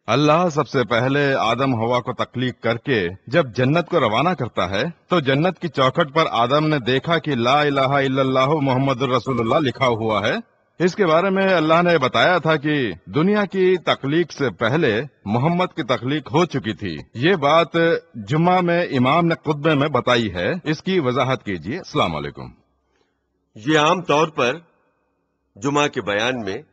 अल्लाह सबसे पहले आदम हवा को तख्लीक करके जब जन्नत को रवाना करता है तो जन्नत की चौखट पर आदम ने देखा कि ला इलाहा इल्लल्लाह मुहम्मदुर रसूलुल्लाह लिखा हुआ है। इसके बारे में अल्लाह ने बताया था कि दुनिया की तख्लीक से पहले मोहम्मद की तख्लीक हो चुकी थी। ये बात जुम्मा में इमाम ने खुतबे में बताई है, इसकी वजाहत कीजिए। अस्सलाम वालेकुम। ये आम तौर पर जुमा के बयान में,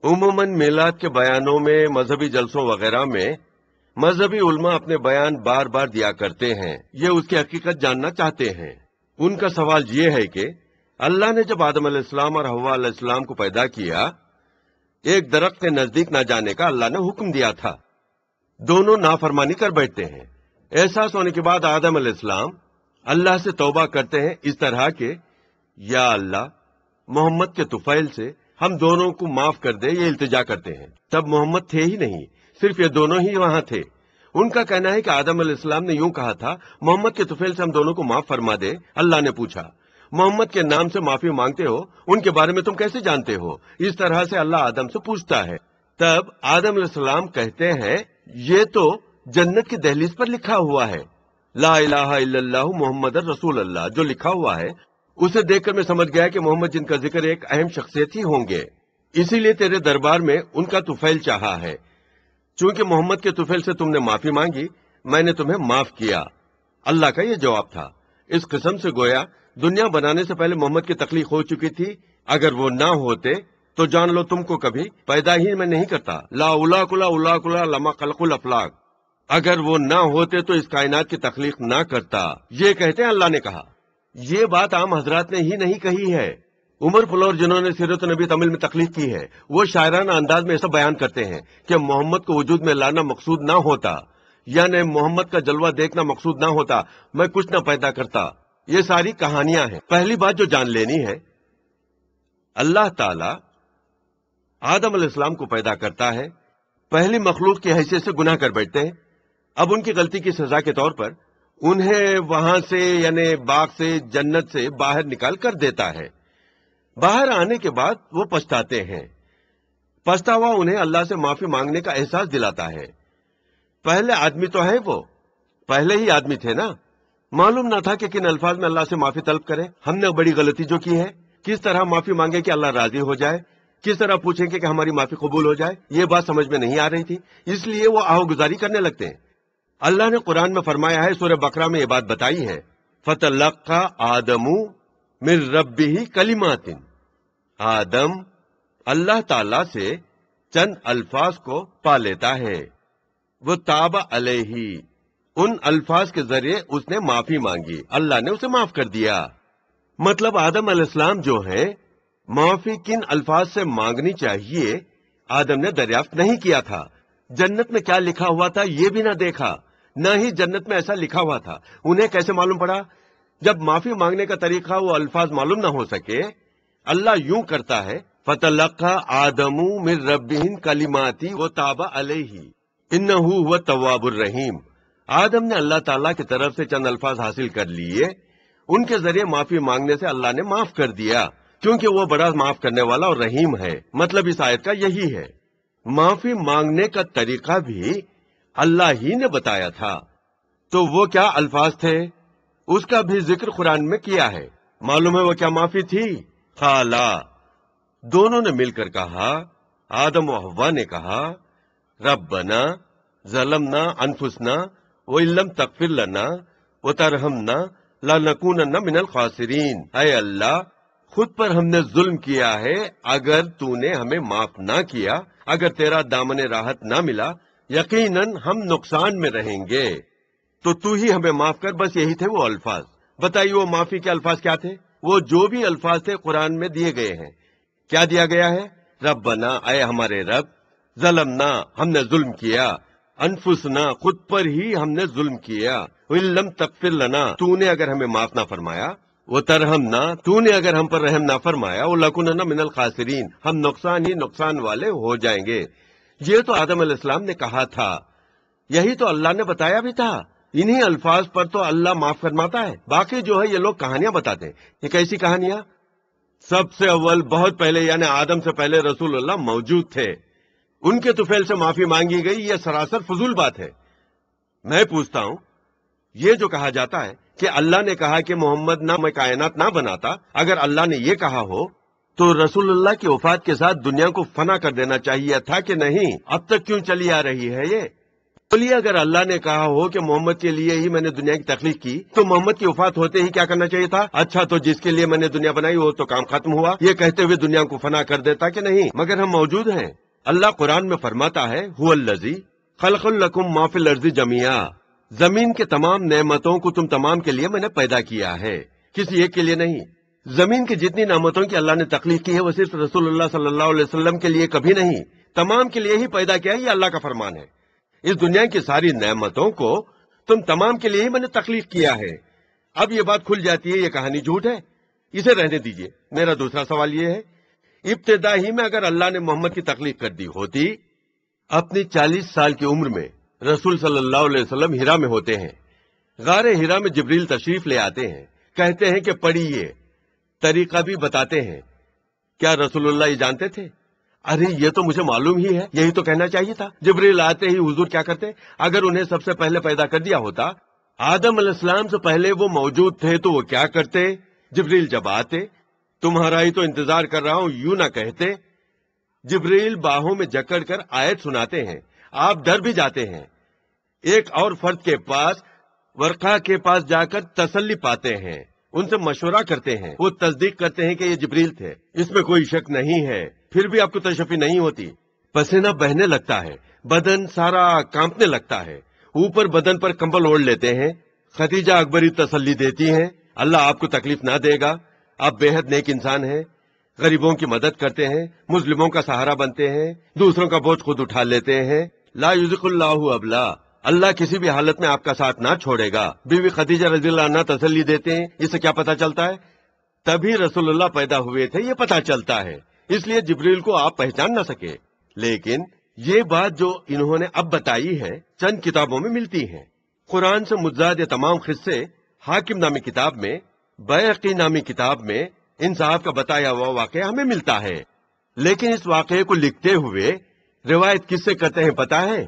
उमूमन मिलाद के बयानों में, मजहबी जलसों वगैरह में मजहबी उल्मा अपने बयान बार बार दिया करते हैं। ये उसकी हकीकत जानना चाहते हैं। उनका सवाल ये है कि अल्लाह ने जब आदम अलैहिस्सलाम और हव्वा अलैहिस्सलाम को पैदा किया, एक दरख्त के नजदीक न जाने का अल्लाह ने हुक्म दिया था। दोनों नाफरमानी कर बैठते हैं। एहसास होने के बाद आदम अलैहिस्सलाम अल्लाह से तौबा करते हैं इस तरह के, या अल्लाह, मोहम्मद के तुफैल से हम दोनों को माफ कर दे, ये इल्तिजा करते हैं। तब मोहम्मद थे ही नहीं, सिर्फ ये दोनों ही वहां थे। उनका कहना है कि आदम अलैहिस्सलाम ने यूं कहा था, मोहम्मद के तुफैल से हम दोनों को माफ फरमा दे। अल्लाह ने पूछा, मोहम्मद के नाम से माफी मांगते हो, उनके बारे में तुम कैसे जानते हो? इस तरह से अल्लाह आदम से पूछता है। तब आदम अलैहिस्सलाम कहते हैं, ये तो जन्नत की दहलीज पर लिखा हुआ है, ला इलाहा इल्लल्लाह मुहम्मदुर रसूलुल्लाह, जो लिखा हुआ है उसे देखकर मैं समझ गया कि मोहम्मद जिनका जिक्र एक अहम शख्सियत ही होंगे, इसीलिए तेरे दरबार में उनका तुफैल चाहा है। चूंकि मोहम्मद के तुफैल से तुमने माफी मांगी, मैंने तुम्हें माफ किया। अल्लाह का यह जवाब था। इस किस्म से गोया दुनिया बनाने से पहले मोहम्मद की तख्लीक हो चुकी थी। अगर वो ना होते तो जान लो तुमको कभी पैदा ही मैं नहीं करता। ला उलाकुला उलाकुला लमा खलकुल अफलाक। अगर वो ना होते तो इस कायनात की तख्लीक ना करता। ये कहते हैं अल्लाह ने कहा। ये बात आम हजरात ने ही नहीं कही है। उमर फुलौर जिन्होंने सीरत नबी तमिल में तख्लीक की है, वो शायराना अंदाज में ऐसा बयान करते हैं कि मोहम्मद को वजूद में लाना मकसूद ना होता, यानी मोहम्मद का जलवा देखना मकसूद ना होता, मैं कुछ ना पैदा करता। ये सारी कहानियां हैं। पहली बात जो जान लेनी है, अल्लाह ताला आदम अलैहिस्सलाम को पैदा करता है, पहली मखलूक की हैसियत से गुनाह कर बैठते हैं। अब उनकी गलती की सजा के तौर पर उन्हें वहां से यानी बाग से, जन्नत से बाहर निकाल कर देता है। बाहर आने के बाद वो पछताते हैं। पछतावा उन्हें अल्लाह से माफी मांगने का एहसास दिलाता है। पहले आदमी तो है, वो पहले ही आदमी थे ना। मालूम ना था कि किन अल्फाज में अल्लाह से माफी तलब करें। हमने बड़ी गलती जो की है, किस तरह माफी मांगे कि अल्लाह राजी हो जाए, किस तरह पूछेंगे कि हमारी माफी कबूल हो जाए, ये बात समझ में नहीं आ रही थी। इसलिए वो आओगुजारी करने लगते हैं। अल्लाह ने कुरान में फरमाया है, सूरह बकरा में ये बात बताई है, फतलक्का आदमू मिन रब्बिही कलिमातिन। आदम अल्लाह ताला से चंद अल्फाज को पा लेता है। वो ताबा अलैही, उन अल्फाज के जरिए उसने माफी मांगी, अल्लाह ने उसे माफ कर दिया। मतलब आदम अलैहिस्सलाम जो है, माफी किन अल्फाज से मांगनी चाहिए आदम ने दरियाफ्त नहीं किया था। जन्नत में क्या लिखा हुआ था ये भी ना देखा, न ही जन्नत में ऐसा लिखा हुआ था। उन्हें कैसे मालूम पड़ा? जब माफी मांगने का तरीका वो अल्फाज मालूम ना हो सके, अल्लाह यूं करता है, फतलक्का आदमू मिन रब्बिहिन कलिमाती व ताबा अलैहि इन्नहु हुवा तव्वाबुर रहीम। आदम ने अल्लाह ताला की तरफ से चंद अल्फाज हासिल कर लिए, उनके जरिए माफी मांगने से अल्लाह ने माफ कर दिया, क्योंकि वो बड़ा माफ करने वाला और रहीम है। मतलब इस आयत का यही है। माफी मांगने का तरीका भी अल्लाह ही ने बताया था। तो वो क्या अल्फाज थे, उसका भी जिक्र कुरान में किया है। मालूम है वो क्या माफी थी? खाला, दोनों ने मिलकर कहा, आदम और हव्वा ने कहा, रब्बना ज़लमना अनफुसना व इल्लम तगफिर लना व तरहमना लनकूनन्ना मिनल खासिरीन। ऐ अल्लाह, खुद पर हमने जुल्म किया है, अगर तूने हमें माफ ना किया, अगर तेरा दामने राहत ना मिला, यकीनन हम नुकसान में रहेंगे, तो तू ही हमें माफ कर। बस यही थे वो अल्फाज। बताइए वो माफी के अल्फाज क्या थे? वो जो भी अल्फाज थे कुरान में दिए गए हैं। क्या दिया गया है? रब्बना, आए हमारे रब, ज़लमना, हमने जुल्म किया, अनफुसना, खुद पर ही हमने जुल्म किया, इल्लम तगफिर लना, तूने अगर हमें माफ ना फरमाया, वो तरहमना, तूने अगर हम पर रहम ना फरमाया, वो लकुनना मिनल खासिरीन, हम नुकसान ही नुकसान वाले हो जाएंगे। ये तो आदम अलैहिस्सलाम ने कहा था, यही तो अल्लाह ने बताया भी था। इन्हीं अल्फाज पर तो अल्लाह माफ फरमाता है। बाकी जो है ये लोग कहानियां बताते हैं। ये कैसी कहानियां? सबसे अव्वल बहुत पहले यानी आदम से पहले रसूलुल्लाह मौजूद थे। ان کے तुफैल से माफी मांगी गई, यह सरासर फजूल बात है। मैं पूछता हूं, ये जो कहा जाता है कि अल्लाह ने कहा कि मोहम्मद ना मैं कायनात ना बनाता, अगर अल्लाह ने ये कहा हो तो रसूलुल्लाह की वफात के साथ दुनिया को फना कर देना चाहिए था कि नहीं? अब तक क्यों चली आ रही है ये? बोलिए, अगर अल्लाह ने कहा हो कि मोहम्मद के लिए ही मैंने दुनिया की तख्लीक की, तो मोहम्मद की वफात होते ही क्या करना चाहिए था? अच्छा, तो जिसके लिए मैंने दुनिया बनाई वो तो काम खत्म हुआ, ये कहते हुए दुनिया को फना कर देता कि नहीं? मगर हम मौजूद हैं। अल्लाह कुरान में फरमाता है, हुवल्लज़ी खलक़ल लकुम मा फिल अर्ज़ि जमीआ, जमीन के तमाम नेमतों को तुम तमाम के लिए मैंने पैदा किया है, किसी एक के लिए नहीं। जमीन की जितनी नेमतों की अल्लाह ने तख्लीक की है वो सिर्फ रसूलुल्लाह सल्लल्लाहु अलैहि वसल्लम के लिए कभी नहीं, तमाम के लिए ही पैदा किया है। ये अल्लाह का फरमान है। इस दुनिया की सारी नेमतों को तुम तमाम के लिए ही मैंने तख्लीक किया है। अब ये बात खुल जाती है, ये कहानी झूठ है, इसे रहने दीजिए। मेरा दूसरा सवाल ये है, इब्तिदा ही में अगर अल्लाह ने मोहम्मद की तख्लीक कर दी होती, अपनी 40 साल की उम्र में रसूल सल्लल्लाहु अलैहि वसल्लम हिरा में होते हैं, गारे हिरा में जिब्रील तशरीफ ले आते हैं, कहते हैं कि पढ़िए, तरीका भी बताते हैं। क्या रसूलुल्लाह ये जानते थे? अरे ये तो मुझे मालूम ही है, यही तो कहना चाहिए था। जिब्रील आते ही हुजूर क्या करते? अगर उन्हें सबसे पहले पैदा कर दिया होता, आदम अलैहिस्सलाम से पहले वो मौजूद थे, तो वो क्या करते? जिब्रील जब आते, तुम्हारा ही तो इंतजार कर रहा हूं, यूं ना कहते। जिब्रील बाहों में जकड़ कर आयत सुनाते हैं, आप डर भी जाते हैं। एक और फर्द के पास, वर्का के पास जाकर तसल्ली पाते हैं, उनसे मशवरा करते हैं, वो तस्दीक करते हैं कि ये जिब्रील थे, इसमें कोई शक नहीं है। फिर भी आपको तशफ़ी नहीं होती, पसीना बहने लगता है, बदन सारा कांपने लगता है, ऊपर बदन पर कंबल ओढ़ लेते हैं। खदीजा अकबरी तसल्ली देती हैं, अल्लाह आपको तकलीफ ना देगा, आप बेहद नेक इंसान हैं, गरीबों की मदद करते हैं, मुस्लिमों का सहारा बनते हैं, दूसरों का बोझ खुद उठा लेते हैं। ला युज़िकुल्लाहु अबला, अल्लाह किसी भी हालत में आपका साथ ना छोड़ेगा। बीवी खदीजा रज़ियल्लाहु अन्हा तसल्ली देते हैं। इससे क्या पता चलता है? तभी रसूलुल्लाह पैदा हुए थे, ये पता चलता है। इसलिए जिब्रील को आप पहचान ना सके। लेकिन ये बात जो इन्होंने अब बताई है, चंद किताबों में मिलती है। कुरान से मुज्जाद तमाम किस्से हाकिम नामी किताब में, बैहक़ी नामी किताब में इन साहब का बताया हुआ वाक़या हमें मिलता है। लेकिन इस वाक़ये को लिखते हुए रिवायत किससे करते हैं पता है?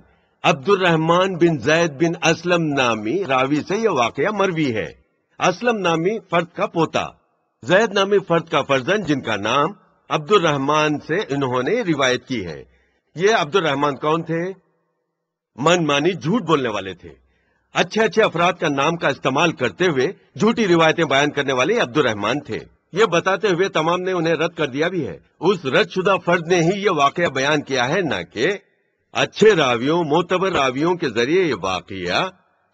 अब्दुर्रहमान बिन जैद बिन असलम नामी रावी से यह वाक़या मरवी है। असलम नामी फर्द का पोता, जैद नामी फर्द का फर्जंद, जिनका नाम अब्दुर्रहमान से इन्होंने रिवायत की है। ये अब्दुर्रहमान कौन थे? मनमानी झूठ बोलने वाले थे। अच्छे अच्छे अफराद का नाम का इस्तेमाल करते हुए झूठी रिवायतें बयान करने वाले अब्दुर्रहमान थे। ये बताते हुए तमाम ने उन्हें रद्द कर दिया भी है। उस रद्दशुदा फर्द ने ही ये वाक़या बयान किया है, न कि अच्छे रावियों, मोतबर रावियों के जरिए ये वाक़या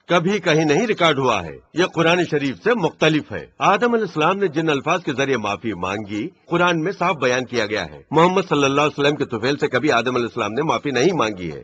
कभी कहीं नहीं रिकॉर्ड हुआ है। यह कुरान शरीफ से मुख्तलिफ है। आदम अलैहिस्सलाम ने जिन अल्फाज के जरिए माफी मांगी, कुरान में साफ बयान किया गया है। मोहम्मद सल्लल्लाहु अलैहि वसल्लम के तुफैल से कभी आदम अलैहिस्सलाम ने माफी नहीं मांगी है।